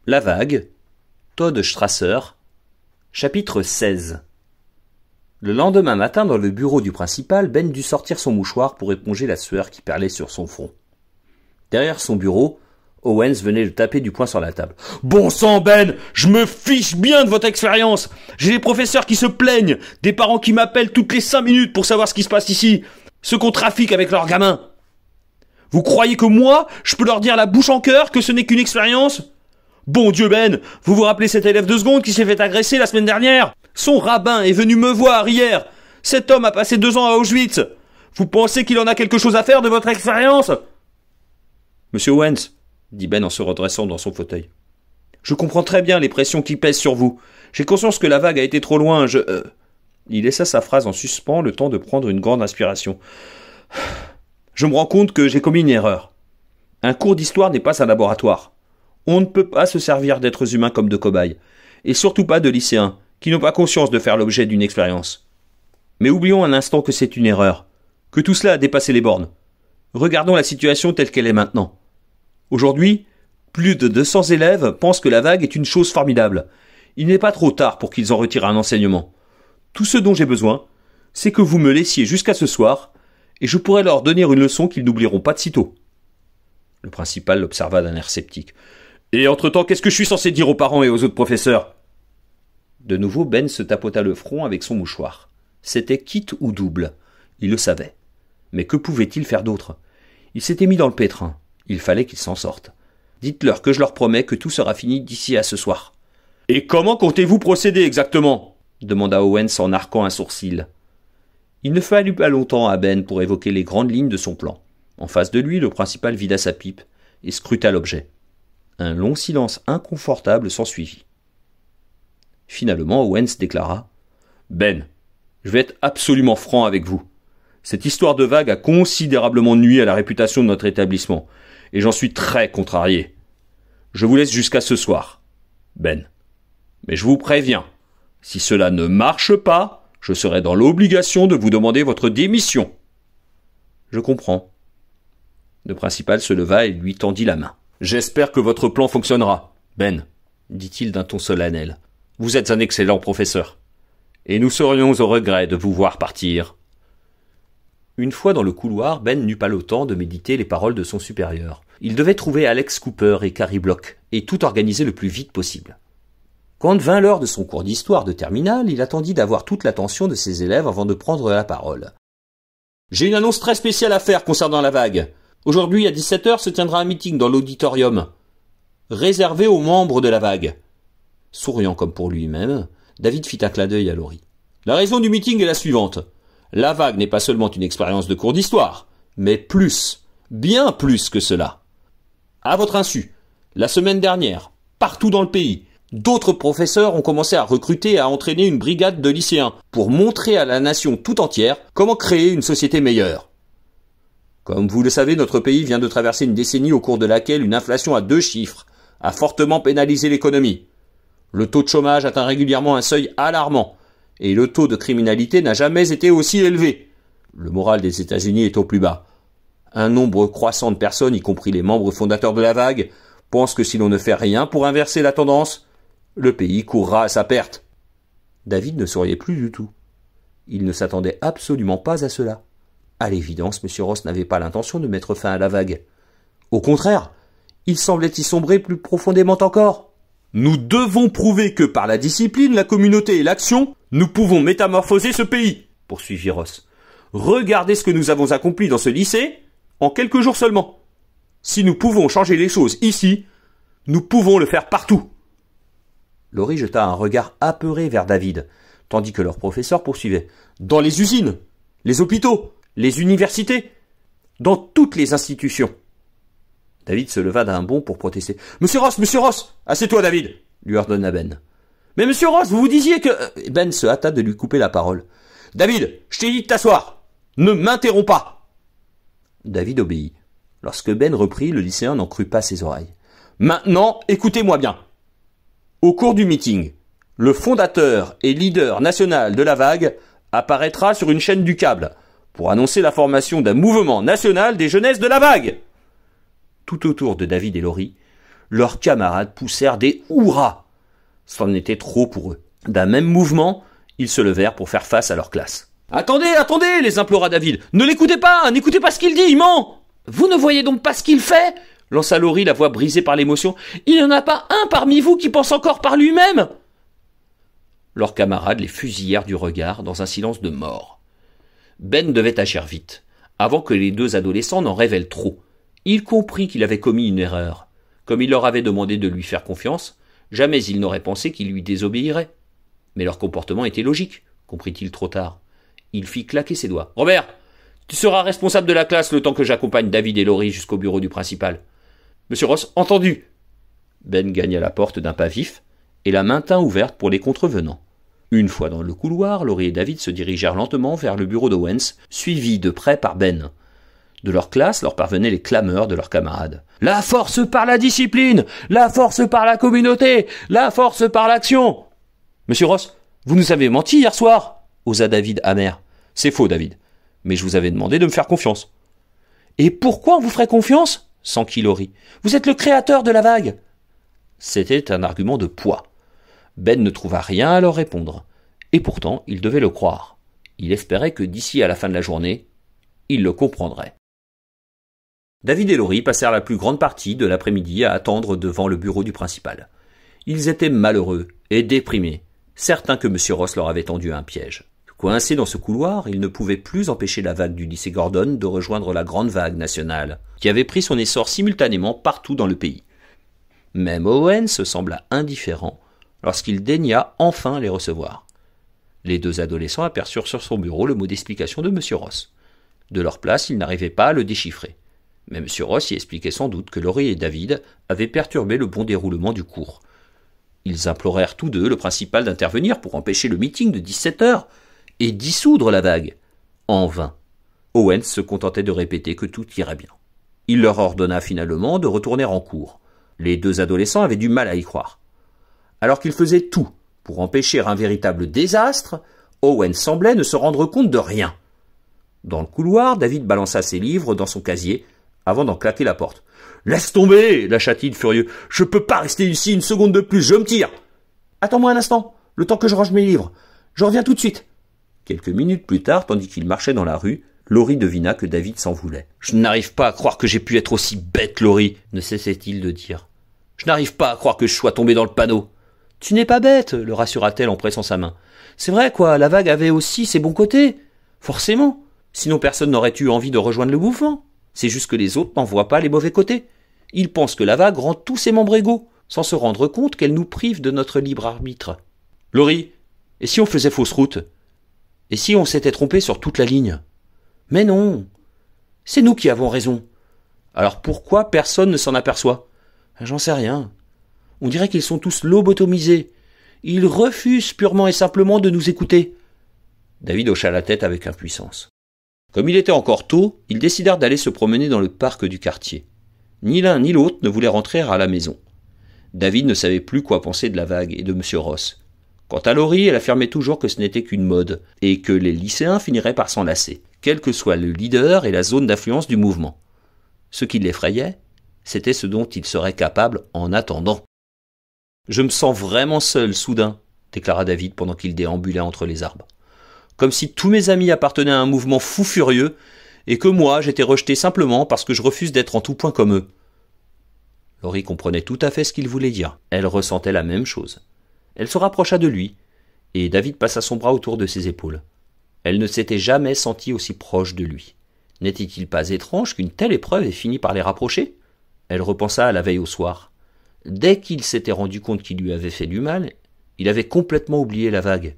La vague, Todd Strasser, chapitre 16. Le lendemain matin, dans le bureau du principal, Ben dut sortir son mouchoir pour éponger la sueur qui perlait sur son front. Derrière son bureau, Owens venait de taper du poing sur la table. « Bon sang, Ben, je me fiche bien de votre expérience. J'ai des professeurs qui se plaignent, des parents qui m'appellent toutes les 5 minutes pour savoir ce qui se passe ici, ceux qu'on trafique avec leurs gamins. Vous croyez que moi, je peux leur dire la bouche en cœur que ce n'est qu'une expérience ? Bon Dieu, Ben, vous vous rappelez cet élève de seconde qui s'est fait agresser la semaine dernière ? Son rabbin est venu me voir hier. Cet homme a passé 2 ans à Auschwitz. Vous pensez qu'il en a quelque chose à faire de votre expérience ? Monsieur Owens, dit Ben en se redressant dans son fauteuil. Je comprends très bien les pressions qui pèsent sur vous. J'ai conscience que la vague a été trop loin. Il laissa sa phrase en suspens le temps de prendre une grande inspiration. Je me rends compte que j'ai commis une erreur. Un cours d'histoire n'est pas un laboratoire. On ne peut pas se servir d'êtres humains comme de cobayes. Et surtout pas de lycéens, qui n'ont pas conscience de faire l'objet d'une expérience. Mais oublions un instant que c'est une erreur, que tout cela a dépassé les bornes. Regardons la situation telle qu'elle est maintenant. Aujourd'hui, plus de 200 élèves pensent que la vague est une chose formidable. Il n'est pas trop tard pour qu'ils en retirent un enseignement. Tout ce dont j'ai besoin, c'est que vous me laissiez jusqu'à ce soir, et je pourrai leur donner une leçon qu'ils n'oublieront pas de sitôt. Le principal l'observa d'un air sceptique. Et entre-temps, qu'est-ce que je suis censé dire aux parents et aux autres professeurs ? De nouveau, Ben se tapota le front avec son mouchoir. C'était quitte ou double. Il le savait. Mais que pouvait-il faire d'autre ? Il s'était mis dans le pétrin. Il fallait qu'il s'en sorte. Dites-leur que je leur promets que tout sera fini d'ici à ce soir. « Et comment comptez-vous procéder exactement ?» demanda Owens en arquant un sourcil. Il ne fallut pas longtemps à Ben pour évoquer les grandes lignes de son plan. En face de lui, le principal vida sa pipe et scruta l'objet. Un long silence inconfortable s'ensuivit. Finalement, Owens déclara « Ben, je vais être absolument franc avec vous. Cette histoire de vague a considérablement nui à la réputation de notre établissement, et j'en suis très contrarié. Je vous laisse jusqu'à ce soir, Ben. Mais je vous préviens, si cela ne marche pas, je serai dans l'obligation de vous demander votre démission. » Je comprends. Le principal se leva et lui tendit la main. « J'espère que votre plan fonctionnera, Ben, dit-il d'un ton solennel. Vous êtes un excellent professeur. Et nous serions au regret de vous voir partir. » Une fois dans le couloir, Ben n'eut pas le temps de méditer les paroles de son supérieur. Il devait trouver Alex Cooper et Carrie Block, et tout organiser le plus vite possible. Quand vint l'heure de son cours d'histoire de terminale, il attendit d'avoir toute l'attention de ses élèves avant de prendre la parole. « J'ai une annonce très spéciale à faire concernant la vague. Aujourd'hui, à 17h, se tiendra un meeting dans l'auditorium, réservé aux membres de la vague. » Souriant comme pour lui-même, David fit un clin d'œil à Laurie. « La raison du meeting est la suivante. La vague n'est pas seulement une expérience de cours d'histoire, mais plus, bien plus que cela. À votre insu, la semaine dernière, partout dans le pays, d'autres professeurs ont commencé à recruter et à entraîner une brigade de lycéens pour montrer à la nation tout entière comment créer une société meilleure. Comme vous le savez, notre pays vient de traverser une décennie au cours de laquelle une inflation à 2 chiffres a fortement pénalisé l'économie. Le taux de chômage atteint régulièrement un seuil alarmant et le taux de criminalité n'a jamais été aussi élevé. Le moral des États-Unis est au plus bas. Un nombre croissant de personnes, y compris les membres fondateurs de la vague, pensent que si l'on ne fait rien pour inverser la tendance, le pays courra à sa perte. » David ne souriait plus du tout. Il ne s'attendait absolument pas à cela. À l'évidence, M. Ross n'avait pas l'intention de mettre fin à la vague. Au contraire, il semblait y sombrer plus profondément encore. « Nous devons prouver que par la discipline, la communauté et l'action, nous pouvons métamorphoser ce pays, » poursuivit Ross. « Regardez ce que nous avons accompli dans ce lycée en quelques jours seulement. Si nous pouvons changer les choses ici, nous pouvons le faire partout. » Laurie jeta un regard apeuré vers David, tandis que leur professeur poursuivait. « Dans les usines, les hôpitaux, les universités, dans toutes les institutions. » David se leva d'un bond pour protester. « Monsieur Ross, assieds-toi, David !» lui ordonna Ben. « Mais Monsieur Ross, vous vous disiez que... » Ben se hâta de lui couper la parole. « David, je t'ai dit de t'asseoir. Ne m'interromps pas !» David obéit. Lorsque Ben reprit, le lycéen n'en crut pas ses oreilles. « Maintenant, écoutez-moi bien. Au cours du meeting, le fondateur et leader national de la vague apparaîtra sur une chaîne du câble pour annoncer la formation d'un mouvement national des jeunesses de la vague. » Tout autour de David et Laurie, Leurs camarades poussèrent des hurrahs. C'en était trop pour eux. D'un même mouvement, ils se levèrent pour faire face à leur classe. « Attendez, attendez !» les implora David. « Ne l'écoutez pas, n'écoutez pas ce qu'il dit, il ment !»« Vous ne voyez donc pas ce qu'il fait ?» lança Laurie, la voix brisée par l'émotion. « Il n'y en a pas un parmi vous qui pense encore par lui-même !» Leurs camarades les fusillèrent du regard dans un silence de mort. Ben devait agir vite, avant que les deux adolescents n'en révèlent trop. Il comprit qu'il avait commis une erreur. Comme il leur avait demandé de lui faire confiance, jamais il n'aurait pensé qu'ils lui désobéiraient. Mais leur comportement était logique, comprit-il trop tard. Il fit claquer ses doigts. « Robert, tu seras responsable de la classe le temps que j'accompagne David et Laurie jusqu'au bureau du principal. »« Monsieur Ross, entendu !» Ben gagna la porte d'un pas vif et la maintint ouverte pour les contrevenants. Une fois dans le couloir, Laurie et David se dirigèrent lentement vers le bureau d'Owens, suivis de près par Ben. De leur classe leur parvenaient les clameurs de leurs camarades. « La force par la discipline! La force par la communauté! La force par l'action !»« Monsieur Ross, vous nous avez menti hier soir !» osa David amer. « C'est faux, David. Mais je vous avais demandé de me faire confiance. »« Et pourquoi on vous ferait confiance ?» s'enquit Laurie. « Vous êtes le créateur de la vague !» C'était un argument de poids. Ben ne trouva rien à leur répondre. Et pourtant, il devait le croire. Il espérait que d'ici à la fin de la journée, il le comprendrait. David et Laurie passèrent la plus grande partie de l'après-midi à attendre devant le bureau du principal. Ils étaient malheureux et déprimés, certains que M. Ross leur avait tendu un piège. Coincés dans ce couloir, ils ne pouvaient plus empêcher la vague du lycée Gordon de rejoindre la grande vague nationale, qui avait pris son essor simultanément partout dans le pays. Même Owen se sembla indifférent lorsqu'il daigna enfin les recevoir. Les deux adolescents aperçurent sur son bureau le mot d'explication de M. Ross. De leur place, ils n'arrivaient pas à le déchiffrer. Mais M. Ross y expliquait sans doute que Laurie et David avaient perturbé le bon déroulement du cours. Ils implorèrent tous deux le principal d'intervenir pour empêcher le meeting de 17 heures et dissoudre la vague. En vain. Owens se contentait de répéter que tout irait bien. Il leur ordonna finalement de retourner en cours. Les deux adolescents avaient du mal à y croire. Alors qu'ils faisaient tout pour empêcher un véritable désastre, Owen semblait ne se rendre compte de rien. Dans le couloir, David balança ses livres dans son casier avant d'en claquer la porte. « Laisse tomber !» lâcha-t-il furieux. « Je peux pas rester ici une seconde de plus, je me tire !»« Attends-moi un instant, le temps que je range mes livres. Je reviens tout de suite. » Quelques minutes plus tard, tandis qu'il marchait dans la rue, Laurie devina que David s'en voulait. « Je n'arrive pas à croire que j'ai pu être aussi bête, Laurie !» ne cessait-il de dire. « Je n'arrive pas à croire que je sois tombé dans le panneau. »« Tu n'es pas bête, le rassura-t-elle en pressant sa main. C'est vrai, quoi, la vague avait aussi ses bons côtés. Forcément. Sinon personne n'aurait eu envie de rejoindre le mouvement. C'est juste que les autres n'en voient pas les mauvais côtés. Ils pensent que la vague rend tous ses membres égaux, sans se rendre compte qu'elle nous prive de notre libre arbitre. Laurie, et si on faisait fausse route? Et si on s'était trompé sur toute la ligne? Mais non. C'est nous qui avons raison. Alors pourquoi personne ne s'en aperçoit? J'en sais rien. On dirait qu'ils sont tous lobotomisés. Ils refusent purement et simplement de nous écouter. David hocha la tête avec impuissance. Comme il était encore tôt, ils décidèrent d'aller se promener dans le parc du quartier. Ni l'un ni l'autre ne voulaient rentrer à la maison. David ne savait plus quoi penser de la vague et de M. Ross. Quant à Laurie, elle affirmait toujours que ce n'était qu'une mode, et que les lycéens finiraient par s'en lasser, quel que soit le leader et la zone d'influence du mouvement. Ce qui l'effrayait, c'était ce dont il serait capable en attendant. « Je me sens vraiment seul, soudain, » déclara David pendant qu'il déambulait entre les arbres. « Comme si tous mes amis appartenaient à un mouvement fou furieux, et que moi, j'étais rejeté simplement parce que je refuse d'être en tout point comme eux. » Laurie comprenait tout à fait ce qu'il voulait dire. Elle ressentait la même chose. Elle se rapprocha de lui, et David passa son bras autour de ses épaules. Elle ne s'était jamais sentie aussi proche de lui. N'était-il pas étrange qu'une telle épreuve ait fini par les rapprocher? Elle repensa à la veille au soir. Dès qu'il s'était rendu compte qu'il lui avait fait du mal, il avait complètement oublié la vague.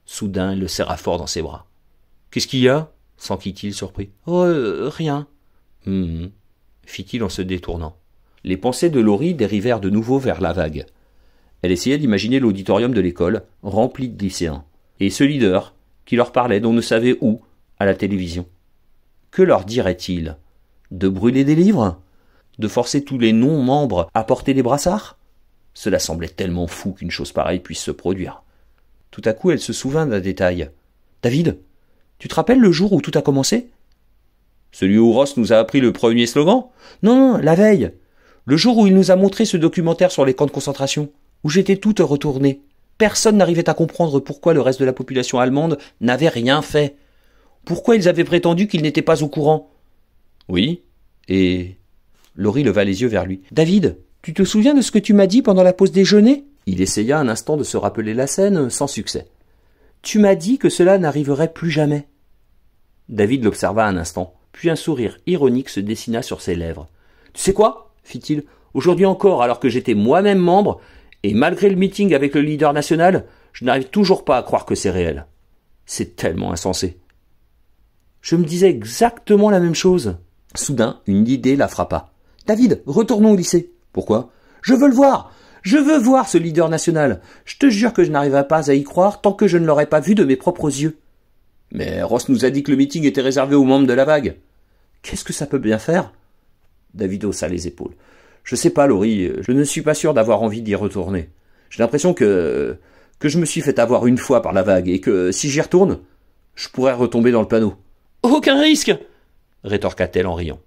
Soudain, elle le serra fort dans ses bras. « Qu'est-ce qu'il y a ?» s'enquit-il surpris. « Oh, rien. » fit-il en se détournant. Les pensées de Laurie dérivèrent de nouveau vers la vague. Elle essayait d'imaginer l'auditorium de l'école, rempli de lycéens, et ce leader, qui leur parlait d'on ne savait où, à la télévision. Que leur dirait-il? De brûler des livres? De forcer tous les non-membres à porter des brassards? Cela semblait tellement fou qu'une chose pareille puisse se produire. Tout à coup, elle se souvint d'un détail. « David, tu te rappelles le jour où tout a commencé ?»« Celui où Ross nous a appris le premier slogan ? » « Non, la veille. Le jour où il nous a montré ce documentaire sur les camps de concentration, où j'étais toute retournée, personne n'arrivait à comprendre pourquoi le reste de la population allemande n'avait rien fait. Pourquoi ils avaient prétendu qu'ils n'étaient pas au courant? Oui, et... Laurie leva les yeux vers lui. David, tu te souviens de ce que tu m'as dit pendant la pause déjeuner? Il essaya un instant de se rappeler la scène, sans succès. Tu m'as dit que cela n'arriverait plus jamais. David l'observa un instant, puis un sourire ironique se dessina sur ses lèvres. Tu sais quoi? Fit-il. Aujourd'hui encore, alors que j'étais moi-même membre, et malgré le meeting avec le leader national, je n'arrive toujours pas à croire que c'est réel. C'est tellement insensé. Je me disais exactement la même chose. Soudain, une idée la frappa. David, retournons au lycée. Pourquoi? Je veux le voir. Je veux voir ce leader national. Je te jure que je n'arriverai pas à y croire tant que je ne l'aurai pas vu de mes propres yeux. Mais Ross nous a dit que le meeting était réservé aux membres de la vague. Qu'est-ce que ça peut bien faire? David haussa les épaules. Je sais pas, Laurie, je ne suis pas sûr d'avoir envie d'y retourner. J'ai l'impression que je me suis fait avoir une fois par la vague et que si j'y retourne, je pourrais retomber dans le panneau. Aucun risque! Rétorqua-t-elle en riant.